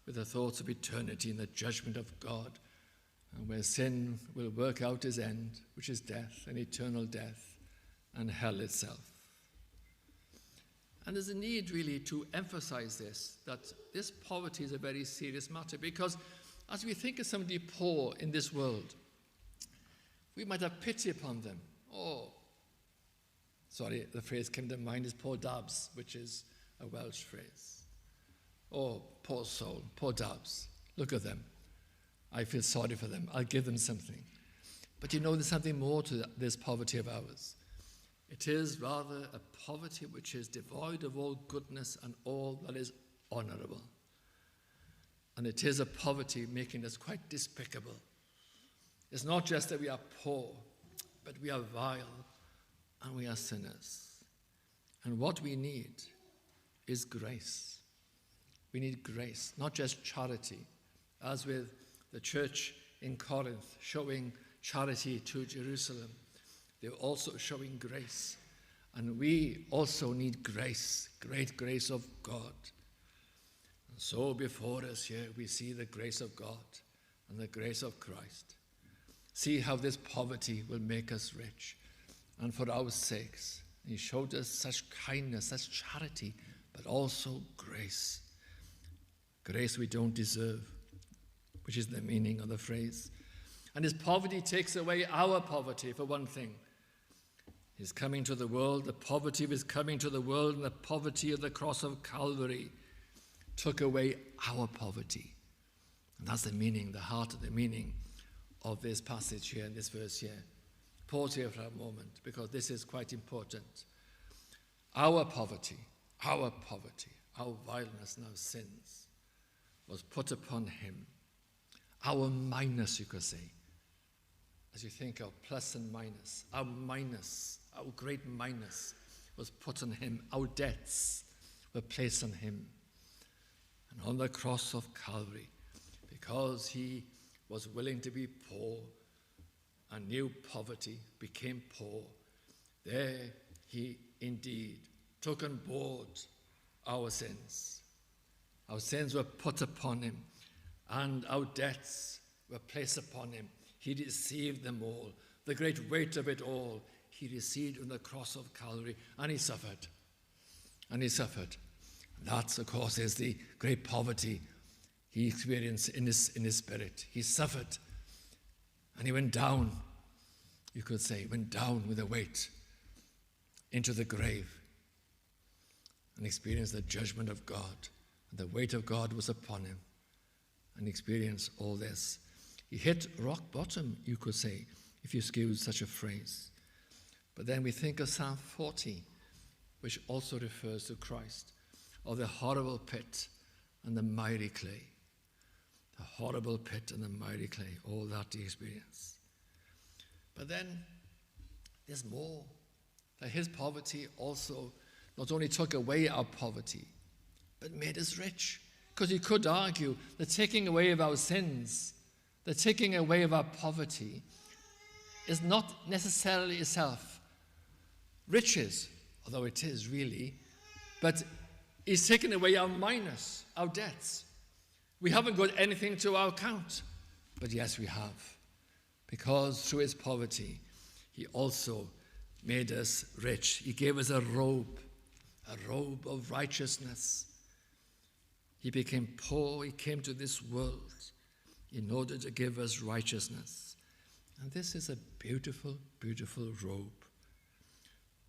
with the thoughts of eternity and the judgment of God, and where sin will work out his end, which is death, and eternal death, and hell itself. And there's a need really to emphasize this, that this poverty is a very serious matter, because as we think of somebody poor in this world, we might have pity upon them. The phrase came to mind is poor dabs, which is a Welsh phrase. Oh, poor soul, poor dabs. Look at them. I feel sorry for them. I'll give them something. But there's something more to this poverty of ours. It is rather a poverty which is devoid of all goodness and all that is honorable. And it is a poverty making us quite despicable. It's not just that we are poor, but we are vile and we are sinners. And what we need is grace. We need grace, not just charity, as with the church in Corinth showing charity to Jerusalem. They're also showing grace. And we also need grace, great grace of God. And so before us here we see the grace of God and the grace of Christ. See how this poverty will make us rich. And for our sakes, he showed us such kindness, such charity, but also grace. Grace we don't deserve, which is the meaning of the phrase. And his poverty takes away our poverty, for one thing. His coming to the world, the poverty of his coming to the world, and the poverty of the cross of Calvary took away our poverty. And that's the meaning, the heart of the meaning of this passage here, in this verse here. Pause here for a moment, because this is quite important. Our poverty, our vileness and our sins was put upon him. Our minus, you could say. As you think of plus and minus, our great minus was put on him. Our debts were placed on him. And on the cross of Calvary, because he was willing to be poor and knew poverty, became poor, there he indeed took on board our sins. Our sins were put upon him, and our debts were placed upon him. He received them all. The great weight of it all, he received on the cross of Calvary, and he suffered. And he suffered. And that, of course, is the great poverty he experienced in his spirit. He suffered, and he went down, you could say, went down with a weight into the grave and experienced the judgment of God. And the weight of God was upon him, and he experienced all this. He hit rock bottom, you could say, if you excuse such a phrase. But then we think of Psalm 40, which also refers to Christ, of the horrible pit and the miry clay. The horrible pit and the miry clay, all that he experienced. But then there's more. That his poverty also not only took away our poverty, but made us rich. Because you could argue the taking away of our sins, the taking away of our poverty, is not necessarily itself riches, although it is really, but he's taken away our minus, our debts. We haven't got anything to our account, but yes, we have. Because through his poverty, he also made us rich. He gave us a robe of righteousness. He became poor. He came to this world in order to give us righteousness. And this is a beautiful, beautiful robe.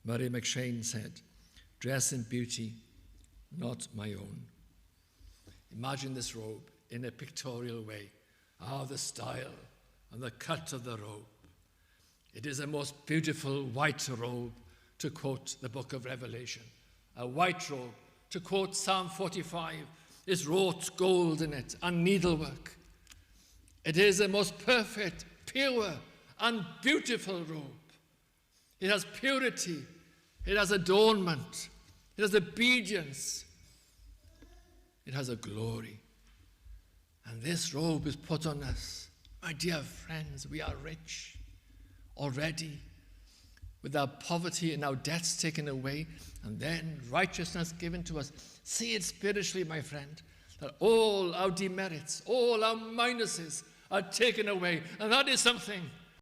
Murray McShane said, "Dress in beauty, not my own." Imagine this robe in a pictorial way. The style and the cut of the robe. It is a most beautiful white robe, to quote the book of Revelation. A white robe, to quote Psalm 45, is wrought gold in it and needlework. It is a most perfect, pure, and beautiful robe. It has purity. It has adornment. It has obedience. It has a glory. And this robe is put on us. My dear friends, we are rich already, with our poverty and our debts taken away, and then righteousness given to us. See it spiritually, my friend, that all our demerits, all our minuses are taken away. And that is something